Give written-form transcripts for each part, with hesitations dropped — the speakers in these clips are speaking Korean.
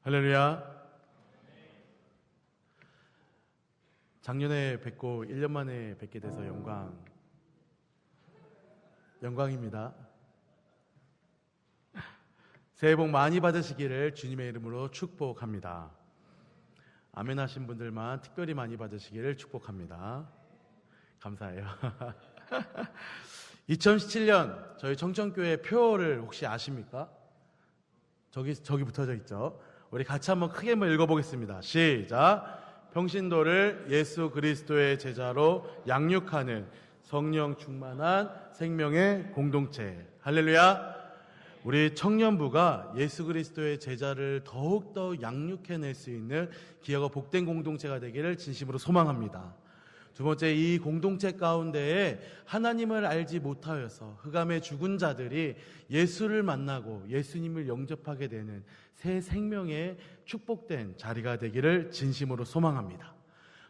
할렐루야. 작년에 뵙고 1년 만에 뵙게 돼서 영광입니다. 새해 복 많이 받으시기를 주님의 이름으로 축복합니다. 아멘 하신 분들만 특별히 많이 받으시기를 축복합니다. 감사해요. 2017년 저희 청천교회 표어를 혹시 아십니까? 저기 붙어져 있죠. 우리 같이 한번 크게 한번 읽어보겠습니다. 시작. 평신도를 예수 그리스도의 제자로 양육하는 성령 충만한 생명의 공동체. 할렐루야. 우리 청년부가 예수 그리스도의 제자를 더욱더 양육해낼 수 있는 귀하고 복된 공동체가 되기를 진심으로 소망합니다. 두 번째, 이 공동체 가운데에 하나님을 알지 못하여서 흑암의 죽은 자들이 예수를 만나고 예수님을 영접하게 되는 새 생명의 축복된 자리가 되기를 진심으로 소망합니다.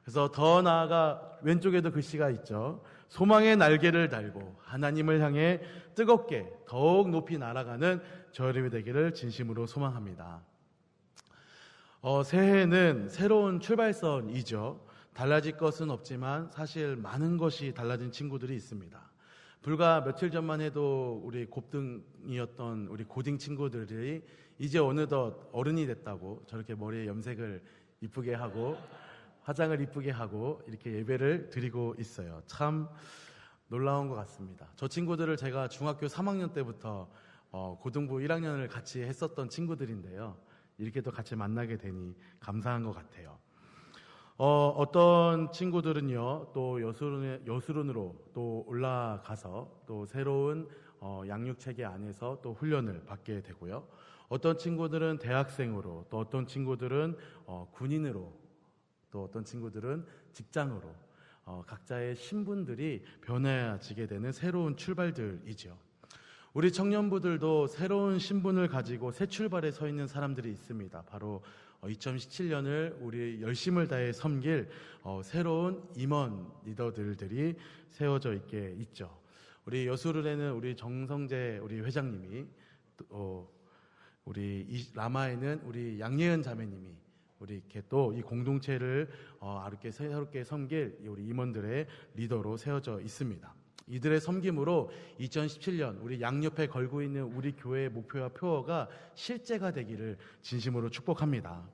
그래서 더 나아가 왼쪽에도 글씨가 있죠. 소망의 날개를 달고 하나님을 향해 뜨겁게 더욱 높이 날아가는 저희들이 되기를 진심으로 소망합니다. 새해는 새로운 출발선이죠. 달라질 것은 없지만 사실 많은 것이 달라진 친구들이 있습니다. 불과 며칠 전만 해도 우리 곱등이었던 우리 고딩 친구들이 이제 어느덧 어른이 됐다고 저렇게 머리에 염색을 이쁘게 하고 화장을 이쁘게 하고 이렇게 예배를 드리고 있어요. 참 놀라운 것 같습니다. 저 친구들을 제가 중학교 3학년 때부터 고등부 1학년을 같이 했었던 친구들인데요. 이렇게 또 같이 만나게 되니 감사한 것 같아요. 어떤 친구들은요, 또 여수론으로 또 올라가서 또 새로운 양육체계 안에서 또 훈련을 받게 되고요. 어떤 친구들은 대학생으로, 또 어떤 친구들은 군인으로, 또 어떤 친구들은 직장으로 각자의 신분들이 변해지게 되는 새로운 출발들이죠. 우리 청년부들도 새로운 신분을 가지고 새 출발에 서 있는 사람들이 있습니다. 바로 2017년을 우리 열심을 다해 섬길 새로운 임원 리더들이 세워져 있게 있죠. 우리 여수르에는 우리 정성재 우리 회장님이, 우리 라마에는 우리 양예은 자매님이 우리 이렇게 또 이 공동체를 이렇게 새롭게 섬길 우리 임원들의 리더로 세워져 있습니다. 이들의 섬김으로 2017년 우리 양옆에 걸고 있는 우리 교회의 목표와 표어가 실제가 되기를 진심으로 축복합니다.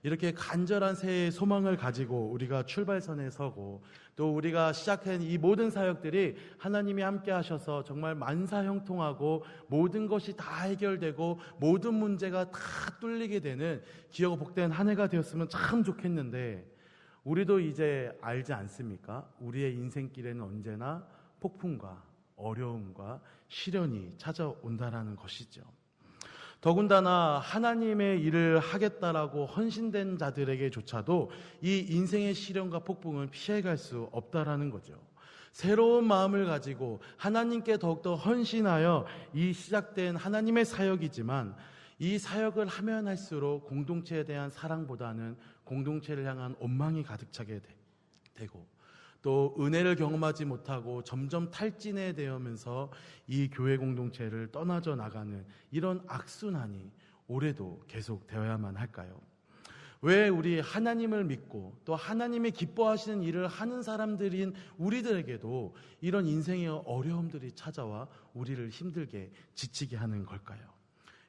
이렇게 간절한 새해의 소망을 가지고 우리가 출발선에 서고 또 우리가 시작한 이 모든 사역들이 하나님이 함께 하셔서 정말 만사형통하고 모든 것이 다 해결되고 모든 문제가 다 뚫리게 되는 귀하고 복된 한 해가 되었으면 참 좋겠는데, 우리도 이제 알지 않습니까? 우리의 인생길에는 언제나 폭풍과 어려움과 시련이 찾아온다라는 것이죠. 더군다나 하나님의 일을 하겠다라고 헌신된 자들에게조차도 이 인생의 시련과 폭풍은 피해갈 수 없다라는 거죠. 새로운 마음을 가지고 하나님께 더욱더 헌신하여 이 시작된 하나님의 사역이지만, 이 사역을 하면 할수록 공동체에 대한 사랑보다는 공동체를 향한 원망이 가득 차게 되고, 또 은혜를 경험하지 못하고 점점 탈진해 되면서 이 교회 공동체를 떠나져 나가는 이런 악순환이 올해도 계속 되어야만 할까요? 왜 우리 하나님을 믿고 또 하나님이 기뻐하시는 일을 하는 사람들인 우리들에게도 이런 인생의 어려움들이 찾아와 우리를 힘들게 지치게 하는 걸까요?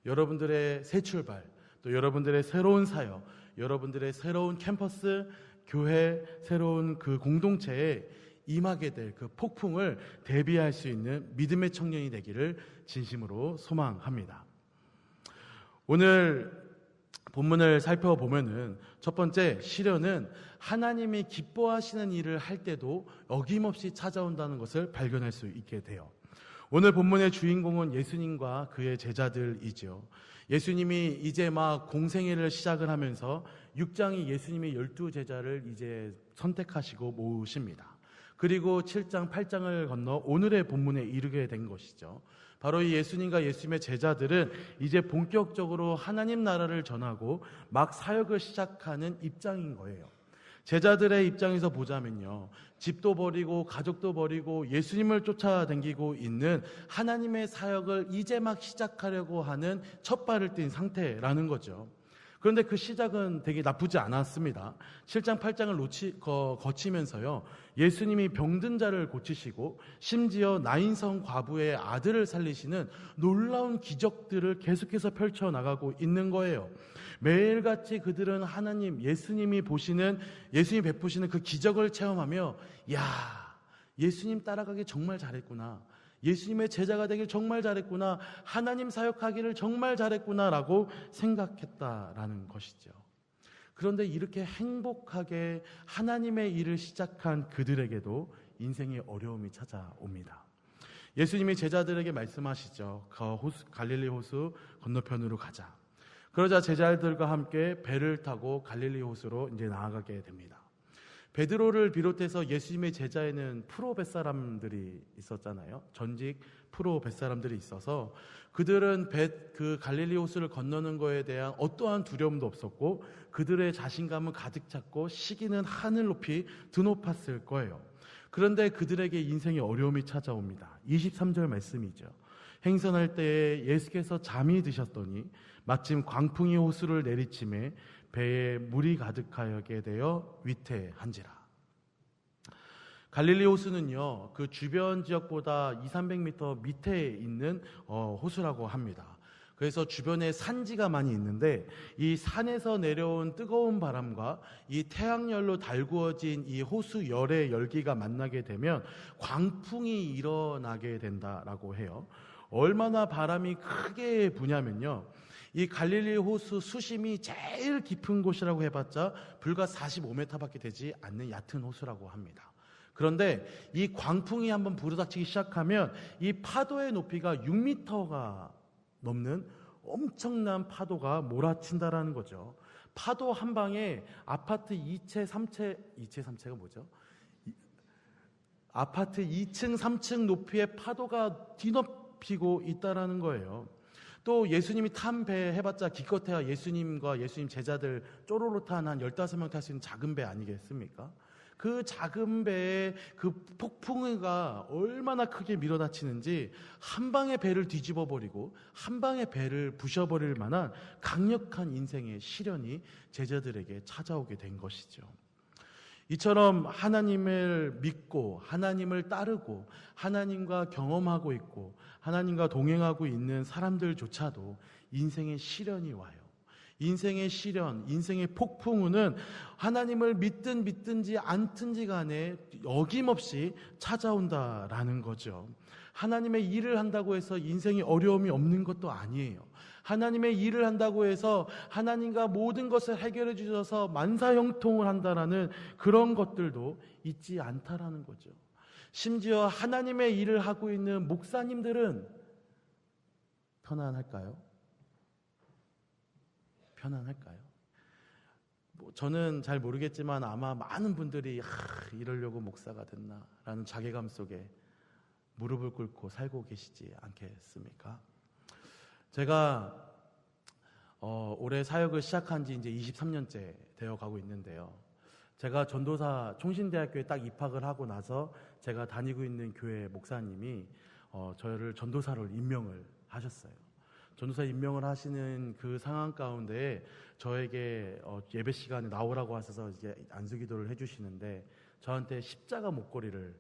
여러분들의 새 출발, 또 여러분들의 새로운 사역, 여러분들의 새로운 캠퍼스, 교회, 새로운 그 공동체에 임하게 될 그 폭풍을 대비할 수 있는 믿음의 청년이 되기를 진심으로 소망합니다. 오늘 본문을 살펴보면은 첫 번째, 시련은 하나님이 기뻐하시는 일을 할 때도 어김없이 찾아온다는 것을 발견할 수 있게 돼요. 오늘 본문의 주인공은 예수님과 그의 제자들이죠. 예수님이 이제 막 공생애를 시작을 하면서 6장이 예수님의 12제자를 이제 선택하시고 모으십니다. 그리고 7장, 8장을 건너 오늘의 본문에 이르게 된 것이죠. 바로 이 예수님과 예수님의 제자들은 이제 본격적으로 하나님 나라를 전하고 막 사역을 시작하는 입장인 거예요. 제자들의 입장에서 보자면요, 집도 버리고 가족도 버리고 예수님을 쫓아다니고 있는 하나님의 사역을 이제 막 시작하려고 하는 첫 발을 띈 상태라는 거죠. 그런데 그 시작은 되게 나쁘지 않았습니다. 7장 8장을 거치면서요, 예수님이 병든 자를 고치시고 심지어 나인성 과부의 아들을 살리시는 놀라운 기적들을 계속해서 펼쳐나가고 있는 거예요. 매일같이 그들은 하나님, 예수님이 베푸시는 그 기적을 체험하며, 야, 예수님 따라가기 정말 잘했구나, 예수님의 제자가 되길 정말 잘했구나, 하나님 사역하기를 정말 잘했구나 라고 생각했다라는 것이죠. 그런데 이렇게 행복하게 하나님의 일을 시작한 그들에게도 인생의 어려움이 찾아옵니다. 예수님이 제자들에게 말씀하시죠. 갈릴리 호수 건너편으로 가자. 그러자 제자들과 함께 배를 타고 갈릴리 호수로 이제 나아가게 됩니다. 베드로를 비롯해서 예수님의 제자에는 프로 뱃사람들이 있었잖아요. 전직 프로 뱃사람들이 있어서 그들은 그 갈릴리 호수를 건너는 거에 대한 어떠한 두려움도 없었고 그들의 자신감은 가득 찼고 시기는 하늘 높이 드높았을 거예요. 그런데 그들에게 인생의 어려움이 찾아옵니다. 23절 말씀이죠. 행선할 때에 예수께서 잠이 드셨더니 마침 광풍이 호수를 내리침에 배에 물이 가득하게 되어 위태한지라. 갈릴리 호수는요, 그 주변 지역보다 200~300m 밑에 있는 호수라고 합니다. 그래서 주변에 산지가 많이 있는데 이 산에서 내려온 뜨거운 바람과 이 태양열로 달구어진 이 호수 열의 열기가 만나게 되면 광풍이 일어나게 된다라고 해요. 얼마나 바람이 크게 부냐면요, 이 갈릴리 호수 수심이 제일 깊은 곳이라고 해봤자 불과 45m밖에 되지 않는 얕은 호수라고 합니다. 그런데 이 광풍이 한번 부르닥치기 시작하면 이 파도의 높이가 6m가 넘는 엄청난 파도가 몰아친다라는 거죠. 파도 한 방에 아파트 2층, 3층 높이의 파도가 뒤덮이고 있다라는 거예요. 또 예수님이 탄 배 해봤자 기껏해야 예수님과 예수님 제자들 쪼로로 탄 한 15명 탈 수 있는 작은 배 아니겠습니까? 그 작은 배의 그 폭풍우가 얼마나 크게 밀어닥치는지 한 방에 배를 뒤집어 버리고 한 방에 배를 부셔버릴 만한 강력한 인생의 시련이 제자들에게 찾아오게 된 것이죠. 이처럼 하나님을 믿고 하나님을 따르고 하나님과 경험하고 있고 하나님과 동행하고 있는 사람들조차도 인생의 시련이 와요. 인생의 시련, 인생의 폭풍우는 하나님을 믿든 믿든지 않든지 간에 어김없이 찾아온다라는 거죠. 하나님의 일을 한다고 해서 인생에 어려움이 없는 것도 아니에요. 하나님의 일을 한다고 해서 하나님과 모든 것을 해결해 주셔서 만사형통을 한다라는 그런 것들도 있지 않다라는 거죠. 심지어 하나님의 일을 하고 있는 목사님들은 편안할까요? 편안할까요? 저는 잘 모르겠지만 아마 많은 분들이 이러려고 목사가 됐나라는 자괴감 속에 무릎을 꿇고 살고 계시지 않겠습니까? 제가 올해 사역을 시작한 지 이제 23년째 되어 가고 있는데요. 제가 전도사 총신대학교에 딱 입학을 하고 나서 제가 다니고 있는 교회 목사님이 저를 전도사로 임명을 하셨어요. 전도사 임명을 하시는 그 상황 가운데 저에게 예배 시간에 나오라고 하셔서 이제 안수기도를 해주시는데 저한테 십자가 목걸이를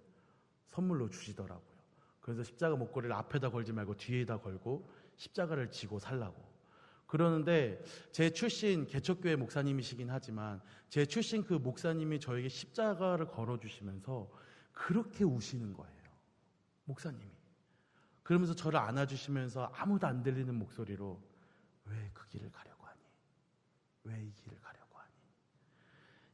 선물로 주시더라고요. 그래서 십자가 목걸이를 앞에다 걸지 말고 뒤에다 걸고 십자가를 지고 살라고. 그러는데 제 출신 개척교회 목사님이시긴 하지만 제 출신 그 목사님이 저에게 십자가를 걸어주시면서 그렇게 우시는 거예요. 목사님이. 그러면서 저를 안아주시면서 아무도 안 들리는 목소리로 왜 그 길을 가려고 하니? 왜 이 길을 가려고 하니?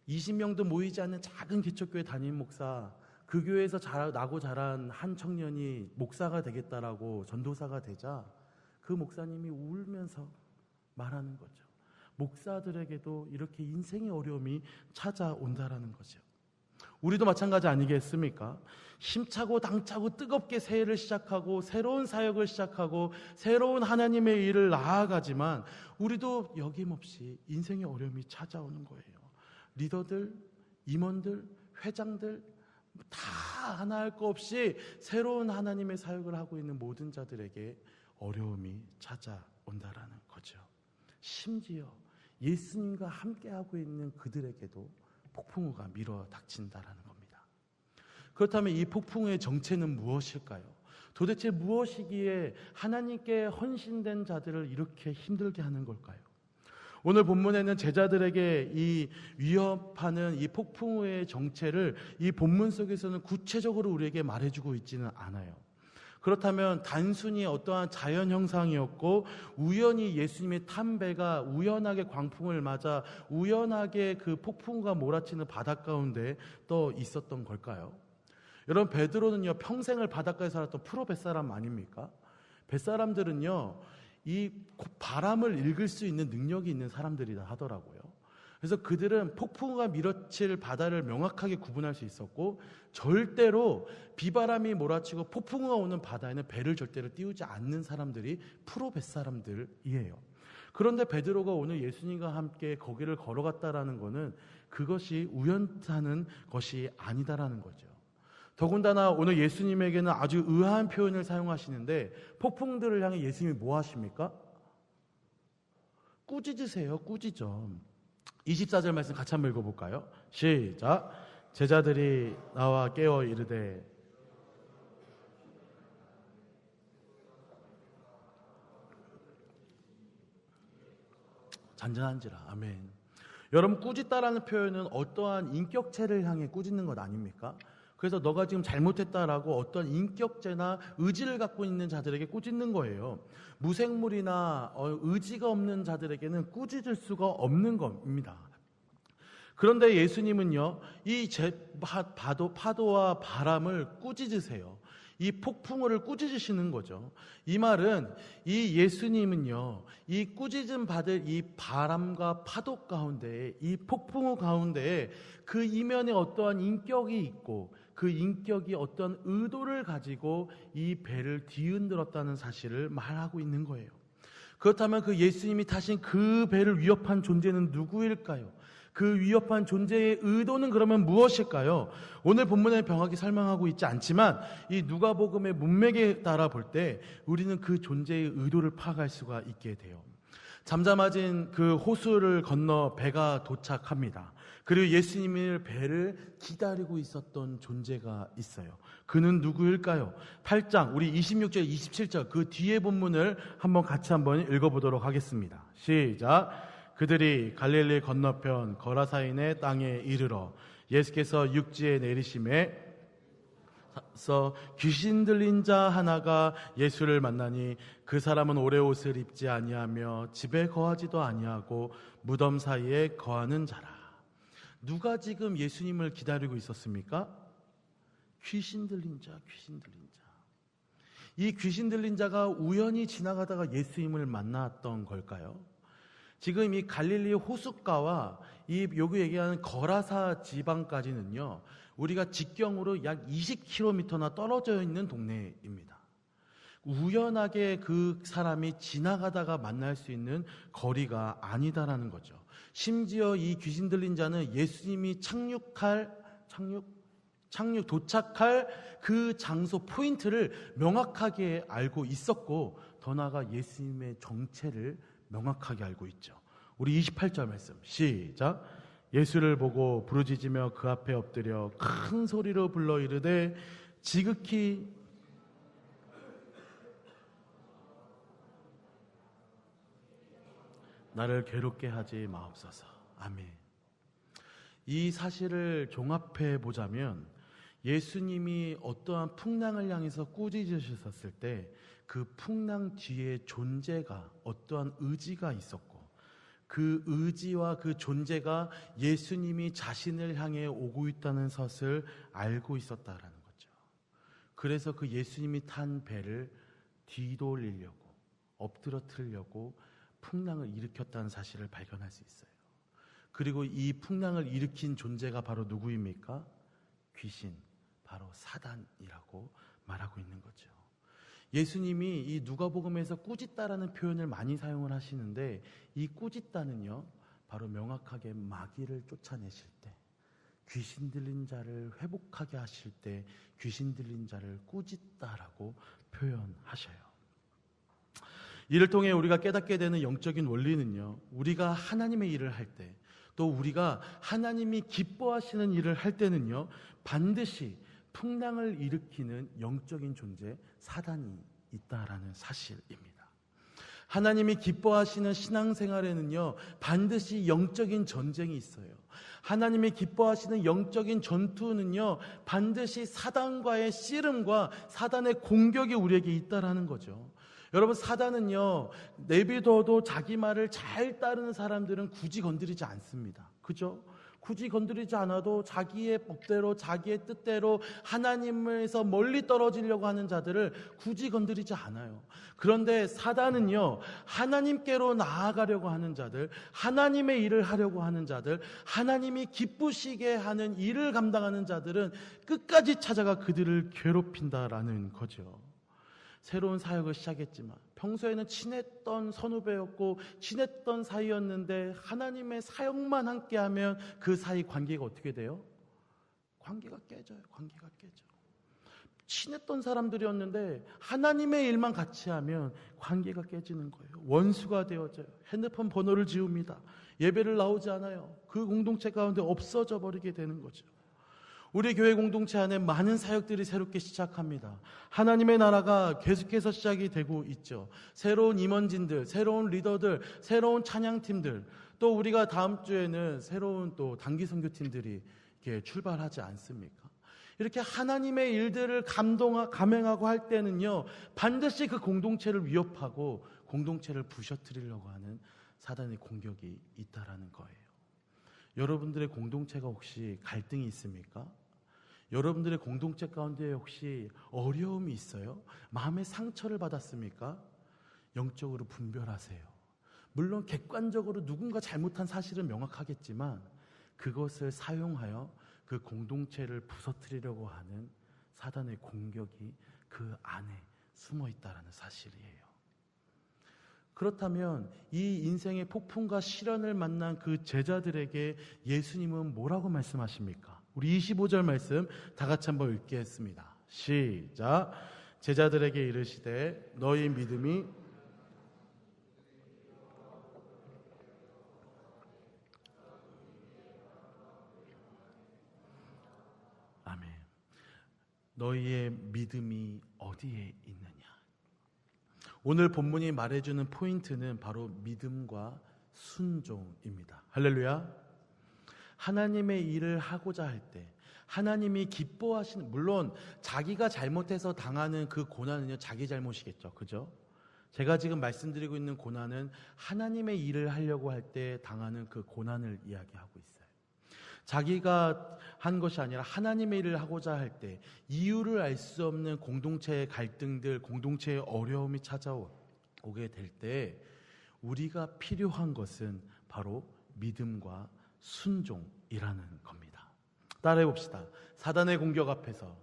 20명도 모이지 않는 작은 개척교회 담임 목사, 그 교회에서 나고 자란 한 청년이 목사가 되겠다라고 전도사가 되자 그 목사님이 울면서 말하는 거죠. 목사들에게도 이렇게 인생의 어려움이 찾아온다라는 거죠. 우리도 마찬가지 아니겠습니까? 힘차고 당차고 뜨겁게 새해를 시작하고 새로운 사역을 시작하고 새로운 하나님의 일을 나아가지만 우리도 여김없이 인생의 어려움이 찾아오는 거예요. 리더들, 임원들, 회장들 다 하나 할 거 없이 새로운 하나님의 사역을 하고 있는 모든 자들에게 어려움이 찾아온다라는 거죠. 심지어 예수님과 함께하고 있는 그들에게도 폭풍우가 밀어 닥친다라는 겁니다. 그렇다면 이 폭풍우의 정체는 무엇일까요? 도대체 무엇이기에 하나님께 헌신된 자들을 이렇게 힘들게 하는 걸까요? 오늘 본문에는 제자들에게 이 위협하는 이 폭풍우의 정체를 이 본문 속에서는 구체적으로 우리에게 말해주고 있지는 않아요. 그렇다면 단순히 어떠한 자연 현상이었고 우연히 예수님이 탄 배가 우연하게 광풍을 맞아 우연하게 그 폭풍우가 몰아치는 바닷가 가운데 떠 있었던 걸까요? 여러분, 베드로는요 평생을 바닷가에 살았던 프로 뱃사람 아닙니까? 뱃사람들은요 이 바람을 읽을 수 있는 능력이 있는 사람들이다 하더라고요. 그래서 그들은 폭풍우가 밀어칠 바다를 명확하게 구분할 수 있었고 절대로 비바람이 몰아치고 폭풍우가 오는 바다에는 배를 절대로 띄우지 않는 사람들이 프로 뱃사람들이에요. 그런데 베드로가 오늘 예수님과 함께 거기를 걸어갔다라는 것은 그것이 우연하는 것이 아니다라는 거죠. 더군다나 오늘 예수님에게는 아주 의아한 표현을 사용하시는데 폭풍들을 향해 예수님이 뭐 하십니까? 꾸짖으세요. 꾸짖어. 24절 말씀 같이 한번 읽어볼까요? 시작. 제자들이 나와 깨어 이르되 잔잔한지라. 아멘. 여러분, 꾸짖다라는 표현은 어떠한 인격체를 향해 꾸짖는 것 아닙니까? 그래서 너가 지금 잘못했다라고 어떤 인격체나 의지를 갖고 있는 자들에게 꾸짖는 거예요. 무생물이나 의지가 없는 자들에게는 꾸짖을 수가 없는 겁니다. 그런데 예수님은요, 이 파도와 바람을 꾸짖으세요. 이 폭풍우를 꾸짖으시는 거죠. 이 말은 이 예수님은요, 이 꾸짖음 받을 이 바람과 파도 가운데, 이 폭풍우 가운데 그 이면에 어떠한 인격이 있고 그 인격이 어떤 의도를 가지고 이 배를 뒤흔들었다는 사실을 말하고 있는 거예요. 그렇다면 그 예수님이 타신 그 배를 위협한 존재는 누구일까요? 그 위협한 존재의 의도는 그러면 무엇일까요? 오늘 본문에 명확히 설명하고 있지 않지만 이 누가복음의 문맥에 따라 볼 때 우리는 그 존재의 의도를 파악할 수가 있게 돼요. 잠잠해진 그 호수를 건너 배가 도착합니다. 그리고 예수님의 배를 기다리고 있었던 존재가 있어요. 그는 누구일까요? 8장 우리 26절 27절 그 뒤에 본문을 같이 한번 읽어보도록 하겠습니다. 시작. 그들이 갈릴리 건너편 거라사인의 땅에 이르러 예수께서 육지에 내리심에 귀신 들린 자 하나가 예수를 만나니 그 사람은 오래 옷을 입지 아니하며 집에 거하지도 아니하고 무덤 사이에 거하는 자라. 누가 지금 예수님을 기다리고 있었습니까? 귀신 들린 자, 귀신 들린 자. 이 귀신 들린 자가 우연히 지나가다가 예수님을 만났던 걸까요? 지금 이 갈릴리 호숫가와 이 여기 얘기하는 거라사 지방까지는요, 우리가 직경으로 약 20km나 떨어져 있는 동네입니다. 우연하게 그 사람이 지나가다가 만날 수 있는 거리가 아니다라는 거죠. 심지어 이 귀신 들린 자는 예수님이 도착할 그 장소 포인트를 명확하게 알고 있었고, 더 나아가 예수님의 정체를 명확하게 알고 있죠. 우리 28절 말씀 시작. 예수를 보고 부르짖으며 그 앞에 엎드려 큰 소리로 불러 이르되 지극히 나를 괴롭게 하지 마옵소서. 아멘. 이 사실을 종합해 보자면 예수님이 어떠한 풍랑을 향해서 꾸짖으셨을 때 그 풍랑 뒤에 존재가 어떠한 의지가 있었고 그 의지와 그 존재가 예수님이 자신을 향해 오고 있다는 것을 알고 있었다라는 거죠. 그래서 그 예수님이 탄 배를 뒤돌리려고 엎드러뜨리려고 풍랑을 일으켰다는 사실을 발견할 수 있어요. 그리고 이 풍랑을 일으킨 존재가 바로 누구입니까? 귀신, 바로 사단이라고 말하고 있는 거죠. 예수님이 이 누가복음에서 꾸짖다라는 표현을 많이 사용을 하시는데 이 꾸짖다는요, 바로 명확하게 마귀를 쫓아내실 때, 귀신 들린 자를 회복하게 하실 때 귀신 들린 자를 꾸짖다라고 표현하셔요. 이를 통해 우리가 깨닫게 되는 영적인 원리는요, 우리가 하나님의 일을 할 때, 또 우리가 하나님이 기뻐하시는 일을 할 때는요, 반드시 풍랑을 일으키는 영적인 존재 사단이 있다라는 사실입니다. 하나님이 기뻐하시는 신앙생활에는요, 반드시 영적인 전쟁이 있어요. 하나님이 기뻐하시는 영적인 전투는요, 반드시 사단과의 씨름과 사단의 공격이 우리에게 있다라는 거죠. 여러분, 사단은요, 내비둬도 자기 말을 잘 따르는 사람들은 굳이 건드리지 않습니다. 그죠? 굳이 건드리지 않아도 자기의 법대로, 자기의 뜻대로 하나님에서 멀리 떨어지려고 하는 자들을 굳이 건드리지 않아요. 그런데 사단은요, 하나님께로 나아가려고 하는 자들, 하나님의 일을 하려고 하는 자들, 하나님이 기쁘시게 하는 일을 감당하는 자들은 끝까지 찾아가 그들을 괴롭힌다라는 거죠. 새로운 사역을 시작했지만 평소에는 친했던 선후배였고 친했던 사이였는데 하나님의 사역만 함께하면 그 사이 관계가 어떻게 돼요? 관계가 깨져요. 관계가 깨져. 친했던 사람들이었는데 하나님의 일만 같이 하면 관계가 깨지는 거예요. 원수가 되어져요. 핸드폰 번호를 지웁니다. 예배를 나오지 않아요. 그 공동체 가운데 없어져 버리게 되는 거죠. 우리 교회 공동체 안에 많은 사역들이 새롭게 시작합니다. 하나님의 나라가 계속해서 시작이 되고 있죠. 새로운 임원진들, 새로운 리더들, 새로운 찬양팀들, 또 우리가 다음 주에는 새로운 또 단기 선교팀들이 이렇게 출발하지 않습니까? 이렇게 하나님의 일들을 감행하고 할 때는요, 반드시 그 공동체를 위협하고 공동체를 부셔뜨리려고 하는 사단의 공격이 있다라는 거예요. 여러분들의 공동체가 혹시 갈등이 있습니까? 여러분들의 공동체 가운데 혹시 어려움이 있어요? 마음의 상처를 받았습니까? 영적으로 분별하세요. 물론 객관적으로 누군가 잘못한 사실은 명확하겠지만 그것을 사용하여 그 공동체를 부서뜨리려고 하는 사단의 공격이 그 안에 숨어 있다는 사실이에요. 그렇다면 이 인생의 폭풍과 시련을 만난 그 제자들에게 예수님은 뭐라고 말씀하십니까? 우리 25절 말씀 다 같이 한번 읽겠습니다. 시작. 제자들에게 이르시되 너희 믿음이 아멘. 너희의 믿음이 어디에 있느냐? 오늘 본문이 말해주는 포인트는 바로 믿음과 순종입니다. 할렐루야. 하나님의 일을 하고자 할 때 하나님이 기뻐하시는, 물론 자기가 잘못해서 당하는 그 고난은요, 자기 잘못이겠죠. 그죠? 제가 지금 말씀드리고 있는 고난은 하나님의 일을 하려고 할 때 당하는 그 고난을 이야기하고 있어요. 자기가 한 것이 아니라 하나님의 일을 하고자 할 때 이유를 알 수 없는 공동체의 갈등들, 공동체의 어려움이 찾아오게 될 때 우리가 필요한 것은 바로 믿음과 순종이라는 겁니다. 따라해 봅시다. 사단의 공격 앞에서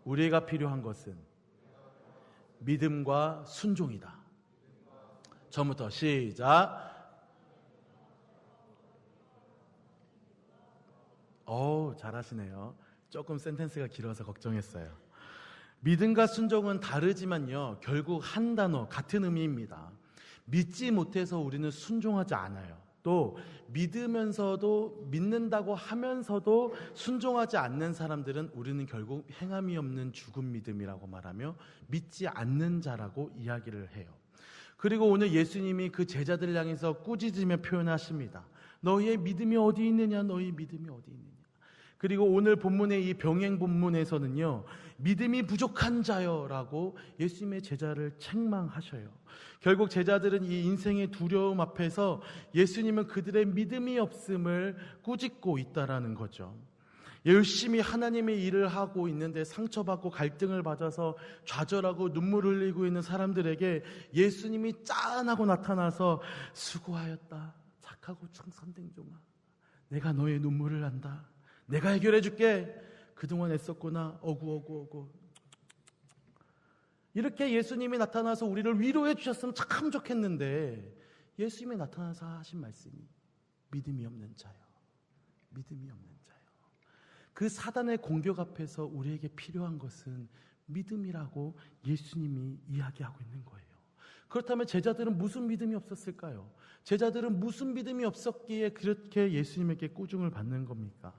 우리가 필요한 것은 믿음과 순종이다. 처음부터 시작. 잘하시네요. 조금 센텐스가 길어서 걱정했어요. 믿음과 순종은 다르지만요, 결국 한 단어, 같은 의미입니다. 믿지 못해서 우리는 순종하지 않아요. 또 믿으면서도, 믿는다고 하면서도 순종하지 않는 사람들은 우리는 결국 행함이 없는 죽은 믿음이라고 말하며 믿지 않는 자라고 이야기를 해요. 그리고 오늘 예수님이 그 제자들을 향해서 꾸짖으며 표현하십니다. 너희의 믿음이 어디 있느냐? 너희 믿음이 어디 있느냐? 그리고 오늘 본문의 이 병행 본문에서는요, 믿음이 부족한 자여라고 예수님의 제자를 책망하셔요. 결국 제자들은 이 인생의 두려움 앞에서 예수님은 그들의 믿음이 없음을 꾸짖고 있다라는 거죠. 열심히 하나님의 일을 하고 있는데 상처받고 갈등을 받아서 좌절하고 눈물 흘리고 있는 사람들에게 예수님이 짠하고 나타나서 수고하였다. 착하고 선생종아. 내가 너의 눈물을 안다. 내가 해결해 줄게. 그동안 애썼구나. 어구. 이렇게 예수님이 나타나서 우리를 위로해 주셨으면 참 좋겠는데 예수님이 나타나서 하신 말씀이 믿음이 없는 자요. 믿음이 없는 자요. 그 사단의 공격 앞에서 우리에게 필요한 것은 믿음이라고 예수님이 이야기하고 있는 거예요. 그렇다면 제자들은 무슨 믿음이 없었을까요? 제자들은 무슨 믿음이 없었기에 그렇게 예수님에게 꾸중을 받는 겁니까?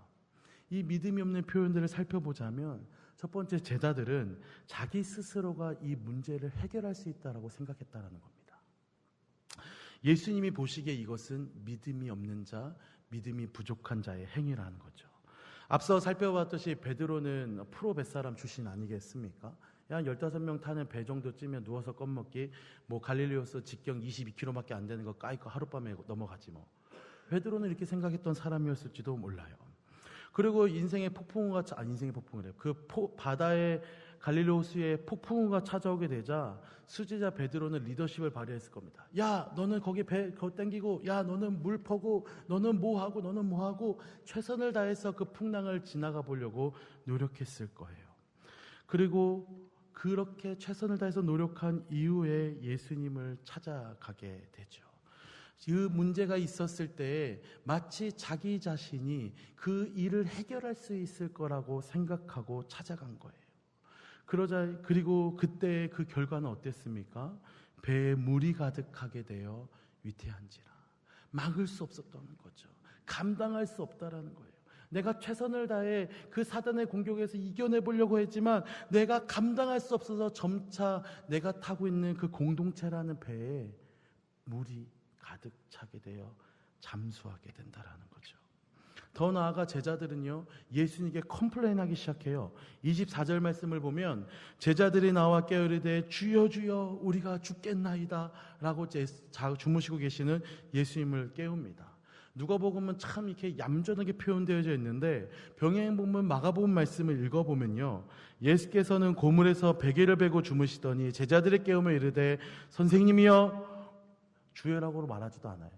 이 믿음이 없는 표현들을 살펴보자면 첫 번째, 제자들은 자기 스스로가 이 문제를 해결할 수 있다고 생각했다는 겁니다. 예수님이 보시기에 이것은 믿음이 없는 자, 믿음이 부족한 자의 행위라는 거죠. 앞서 살펴봤듯이 베드로는 프로 뱃사람 출신 아니겠습니까? 한 15명 타는 배 정도쯤면 누워서 껌먹기, 갈릴리오스 직경 22km밖에 안 되는 거 까이고 하룻밤에 넘어가지 뭐. 베드로는 이렇게 생각했던 사람이었을지도 몰라요. 그리고 인생의 폭풍우가 바다에 갈릴리오스에 폭풍우가 찾아오게 되자 수제자 베드로는 리더십을 발휘했을 겁니다. 야, 너는 거기 배 땡기고, 야, 너는 물 퍼고, 너는 뭐하고 최선을 다해서 그 풍랑을 지나가 보려고 노력했을 거예요. 그리고 그렇게 최선을 다해서 노력한 이후에 예수님을 찾아가게 되죠. 그 문제가 있었을 때 마치 자기 자신이 그 일을 해결할 수 있을 거라고 생각하고 찾아간 거예요. 그리고 그때 그 결과는 어땠습니까? 배에 물이 가득하게 되어 위태한지라. 막을 수 없었다는 거죠. 감당할 수 없다라는 거예요. 내가 최선을 다해 그 사단의 공격에서 이겨내보려고 했지만 내가 감당할 수 없어서 점차 내가 타고 있는 그 공동체라는 배에 물이 가득 차게 되어 잠수하게 된다라는 거죠. 더 나아가 제자들은요, 예수님께 컴플레인하기 시작해요. 24절 말씀을 보면 제자들이 나와 깨어이르되 주여 주여 우리가 죽겠나이다 라고 주무시고 계시는 예수님을 깨웁니다. 누가복음은 참 이렇게 얌전하게 표현되어져 있는데 병행복음 마가복음 말씀을 읽어보면요, 예수께서는 고물에서 베개를 베고 주무시더니 제자들의 깨움을 이르되 선생님이여, 주여라고 말하지도 않아요.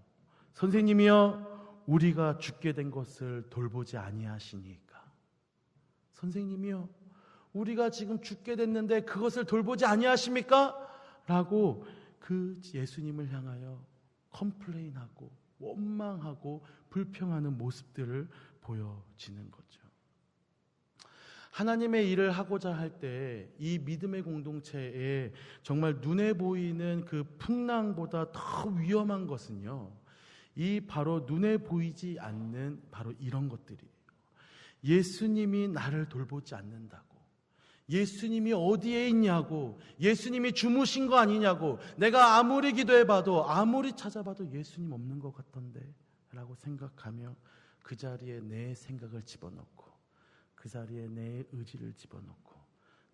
선생님이여 우리가 죽게 된 것을 돌보지 아니하시니까. 선생님이여 우리가 지금 죽게 됐는데 그것을 돌보지 아니하십니까? 라고 그 예수님을 향하여 컴플레인하고 원망하고 불평하는 모습들을 보여지는 거죠. 하나님의 일을 하고자 할 때 이 믿음의 공동체에 정말 눈에 보이는 그 풍랑보다 더 위험한 것은요, 이 바로 눈에 보이지 않는 바로 이런 것들이에요. 예수님이 나를 돌보지 않는다고, 예수님이 어디에 있냐고, 예수님이 주무신 거 아니냐고, 내가 아무리 기도해봐도 아무리 찾아봐도 예수님 없는 것 같던데 라고 생각하며 그 자리에 내 생각을 집어넣고, 그 자리에 내 의지를 집어넣고,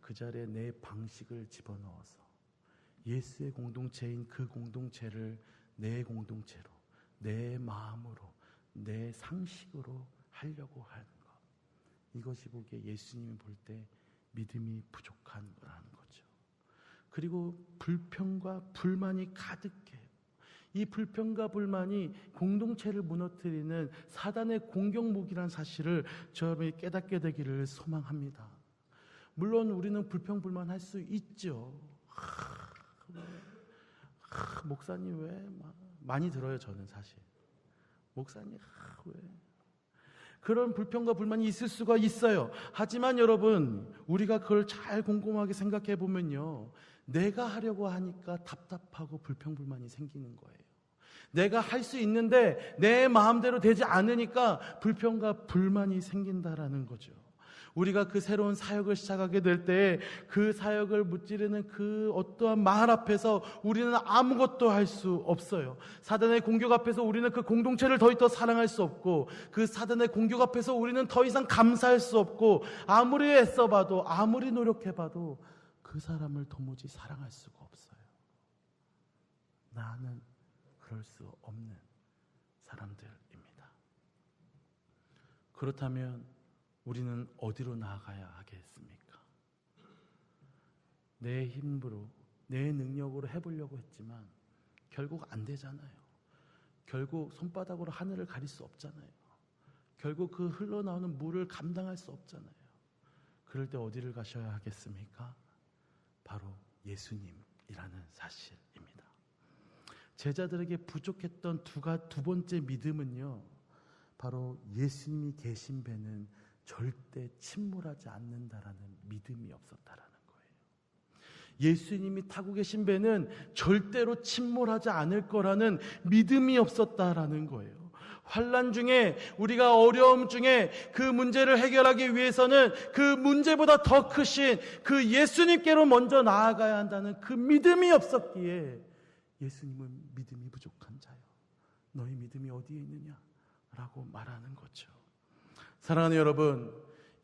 그 자리에 내 방식을 집어넣어서 예수의 공동체인 그 공동체를 내 공동체로, 내 마음으로, 내 상식으로 하려고 하는 것, 이것이 보기에 예수님이 볼 때 믿음이 부족한 거라는 거죠. 그리고 불평과 불만이 가득해요. 이 불평과 불만이 공동체를 무너뜨리는 사단의 공격 무기란 사실을 저희가 깨닫게 되기를 소망합니다. 물론 우리는 불평불만할 수 있죠. 목사님 왜? 많이 들어요. 저는 사실 목사님 왜? 그런 불평과 불만이 있을 수가 있어요. 하지만 여러분, 우리가 그걸 잘 곰곰하게 생각해 보면요, 내가 하려고 하니까 답답하고 불평불만이 생기는 거예요. 내가 할 수 있는데 내 마음대로 되지 않으니까 불평과 불만이 생긴다라는 거죠. 우리가 그 새로운 사역을 시작하게 될 때 그 사역을 무찌르는 그 어떠한 말 앞에서 우리는 아무것도 할 수 없어요. 사단의 공격 앞에서 우리는 그 공동체를 더 이상 사랑할 수 없고, 그 사단의 공격 앞에서 우리는 더 이상 감사할 수 없고, 아무리 애써봐도 아무리 노력해봐도 그 사람을 도무지 사랑할 수가 없어요. 나는 그럴 수 없는 사람들입니다. 그렇다면 우리는 어디로 나아가야 하겠습니까? 내 힘으로, 내 능력으로 해보려고 했지만 결국 안 되잖아요. 결국 손바닥으로 하늘을 가릴 수 없잖아요. 결국 그 흘러나오는 물을 감당할 수 없잖아요. 그럴 때 어디를 가셔야 하겠습니까? 바로 예수님이라는 사실입니다. 제자들에게 부족했던 두 번째 믿음은요, 바로 예수님이 계신 배는 절대 침몰하지 않는다라는 믿음이 없었다라는 거예요. 예수님이 타고 계신 배는 절대로 침몰하지 않을 거라는 믿음이 없었다라는 거예요. 환난 중에, 우리가 어려움 중에 그 문제를 해결하기 위해서는 그 문제보다 더 크신 그 예수님께로 먼저 나아가야 한다는 그 믿음이 없었기에 예수님은 믿음이 부족한 자요, 너희 믿음이 어디에 있느냐 라고 말하는 거죠. 사랑하는 여러분,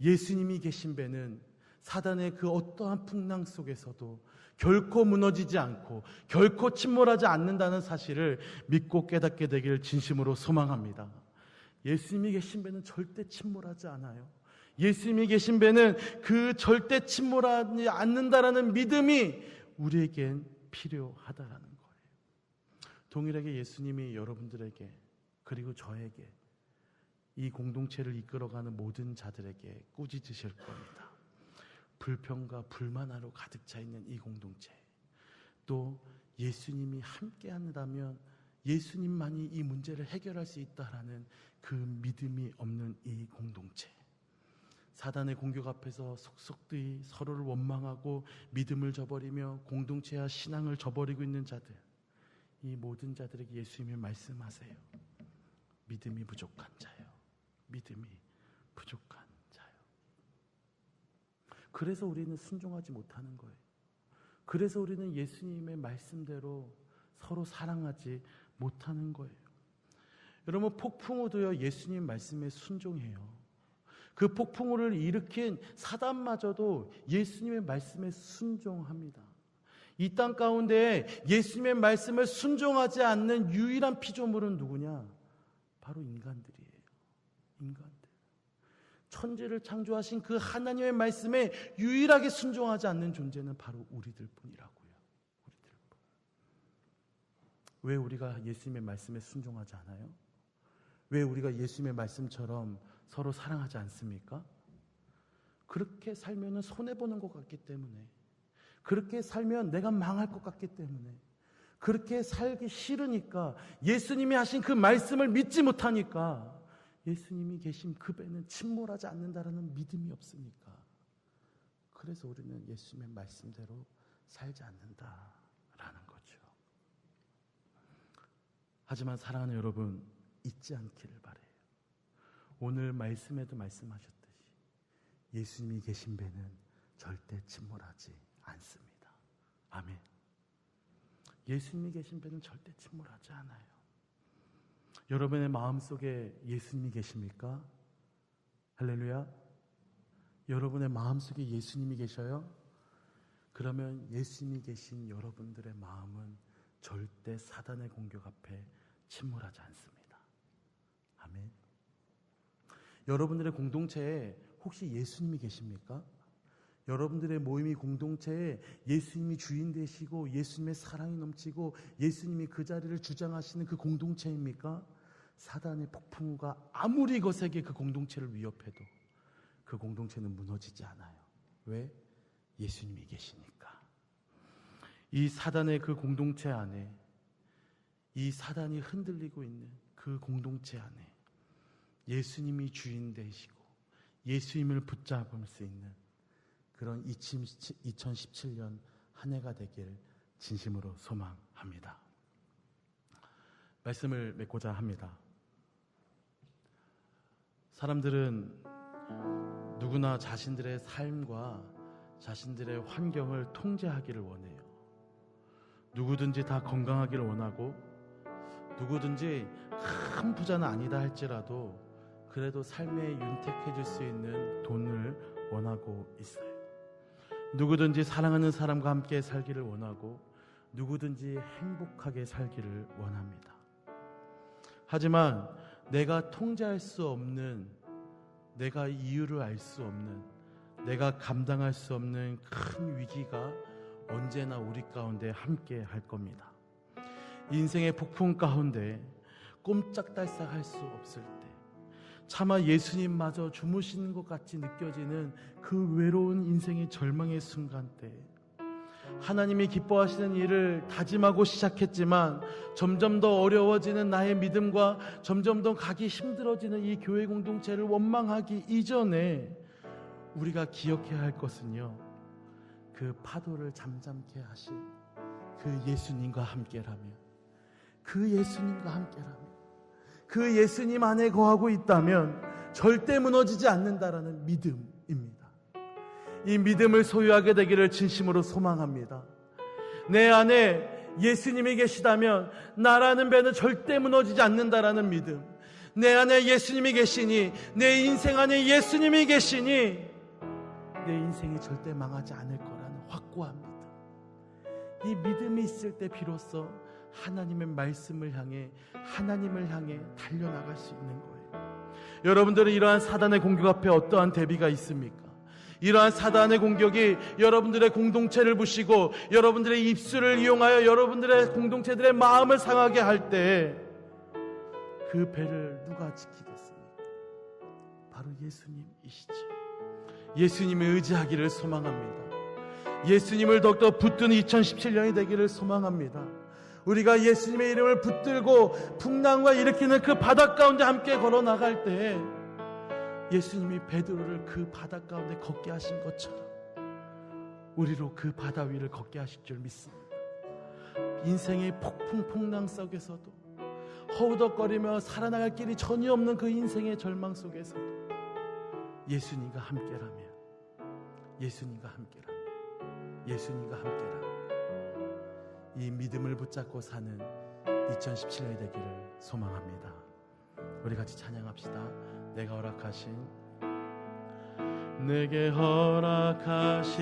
예수님이 계신 배는 사단의 그 어떠한 풍랑 속에서도 결코 무너지지 않고 결코 침몰하지 않는다는 사실을 믿고 깨닫게 되기를 진심으로 소망합니다. 예수님이 계신 배는 절대 침몰하지 않아요. 예수님이 계신 배는 그 절대 침몰하지 않는다라는 믿음이 우리에겐 필요하다라는 거예요. 동일하게 예수님이 여러분들에게, 그리고 저에게, 이 공동체를 이끌어가는 모든 자들에게 꾸짖으실 겁니다. 불평과 불만으로 가득 차 있는 이 공동체, 또 예수님이 함께 한다면 예수님만이 이 문제를 해결할 수 있다라는 그 믿음이 없는 이 공동체, 사단의 공격 앞에서 속속들이 서로를 원망하고 믿음을 저버리며 공동체와 신앙을 저버리고 있는 자들, 이 모든 자들에게 예수님이 말씀하세요. 믿음이 부족한 자요, 믿음이 부족한 자요. 그래서 우리는 순종하지 못하는 거예요. 그래서 우리는 예수님의 말씀대로 서로 사랑하지 못하는 거예요. 여러분, 폭풍우도요, 예수님 말씀에 순종해요. 그 폭풍우를 일으킨 사단마저도 예수님의 말씀에 순종합니다. 이 땅 가운데 예수님의 말씀을 순종하지 않는 유일한 피조물은 누구냐? 바로 인간들이에요. 인간들. 천지를 창조하신 그 하나님의 말씀에 유일하게 순종하지 않는 존재는 바로 우리들 뿐이라고요. 우리들 뿐. 왜 우리가 예수님의 말씀에 순종하지 않아요? 왜 우리가 예수님의 말씀처럼 서로 사랑하지 않습니까? 그렇게 살면 손해보는 것 같기 때문에, 그렇게 살면 내가 망할 것 같기 때문에, 그렇게 살기 싫으니까, 예수님이 하신 그 말씀을 믿지 못하니까, 예수님이 계신 그 배는 침몰하지 않는다라는 믿음이 없으니까, 그래서 우리는 예수님의 말씀대로 살지 않는다라는 거죠. 하지만 사랑하는 여러분, 잊지 않기를 바라요. 오늘 말씀에도 말씀하셨듯이 예수님이 계신 배는 절대 침몰하지 않습니다. 아멘. 예수님이 계신 배는 절대 침몰하지 않아요. 여러분의 마음속에 예수님이 계십니까? 할렐루야. 여러분의 마음속에 예수님이 계셔요? 그러면 예수님이 계신 여러분들의 마음은 절대 사단의 공격 앞에 침몰하지 않습니다. 아멘. 여러분들의 공동체에 혹시 예수님이 계십니까? 여러분들의 모임이 공동체에 예수님이 주인 되시고 예수님의 사랑이 넘치고 예수님이 그 자리를 주장하시는 그 공동체입니까? 사단의 폭풍우가 아무리 거세게 그 공동체를 위협해도 그 공동체는 무너지지 않아요. 왜? 예수님이 계시니까. 이 사단의 그 공동체 안에, 이 사단이 흔들리고 있는 그 공동체 안에 예수님이 주인 되시고 예수님을 붙잡을 수 있는 그런 2017년 한 해가 되길 진심으로 소망합니다. 말씀을 맺고자 합니다. 사람들은 누구나 자신들의 삶과 자신들의 환경을 통제하기를 원해요. 누구든지 다 건강하기를 원하고, 누구든지 큰 부자는 아니다 할지라도 그래도 삶에 윤택해질 수 있는 돈을 원하고 있어요. 누구든지 사랑하는 사람과 함께 살기를 원하고, 누구든지 행복하게 살기를 원합니다. 하지만 내가 통제할 수 없는, 내가 이유를 알 수 없는, 내가 감당할 수 없는 큰 위기가 언제나 우리 가운데 함께 할 겁니다. 인생의 폭풍 가운데 꼼짝달싹 할 수 없을 때, 차마 예수님마저 주무시는 것 같이 느껴지는 그 외로운 인생의 절망의 순간 때, 하나님이 기뻐하시는 일을 다짐하고 시작했지만 점점 더 어려워지는 나의 믿음과 점점 더 가기 힘들어지는 이 교회 공동체를 원망하기 이전에 우리가 기억해야 할 것은요, 그 파도를 잠잠케 하신 그 예수님과 함께라면, 그 예수님과 함께라면, 그 예수님 안에 거하고 있다면 절대 무너지지 않는다라는 믿음입니다. 이 믿음을 소유하게 되기를 진심으로 소망합니다. 내 안에 예수님이 계시다면 나라는 배는 절대 무너지지 않는다라는 믿음, 내 안에 예수님이 계시니, 내 인생 안에 예수님이 계시니 내 인생이 절대 망하지 않을 거라는 확고한 믿음, 이 믿음이 있을 때 비로소 하나님의 말씀을 향해, 하나님을 향해 달려나갈 수 있는 거예요. 여러분들은 이러한 사단의 공격 앞에 어떠한 대비가 있습니까? 이러한 사단의 공격이 여러분들의 공동체를 부시고 여러분들의 입술을 이용하여 여러분들의 공동체들의 마음을 상하게 할 때 그 배를 누가 지키겠습니까? 바로 예수님이시죠. 예수님을 의지하기를 소망합니다. 예수님을 더욱더 붙드는 2017년이 되기를 소망합니다. 우리가 예수님의 이름을 붙들고 풍랑과 일으키는 그 바다 가운데 함께 걸어 나갈 때 예수님이 베드로를 그 바다 가운데 걷게 하신 것처럼 우리로 그 바다 위를 걷게 하실 줄 믿습니다. 인생의 폭풍 풍랑 속에서도 허우덕거리며 살아나갈 길이 전혀 없는 그 인생의 절망 속에서도 예수님과 함께라면, 예수님과 함께라면, 예수님과 함께라면 이 믿음을 붙잡고 사는 2017년이 되기를 소망합니다. 우리 같이 찬양합시다. 내게 허락하신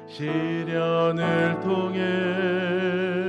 시련을 통해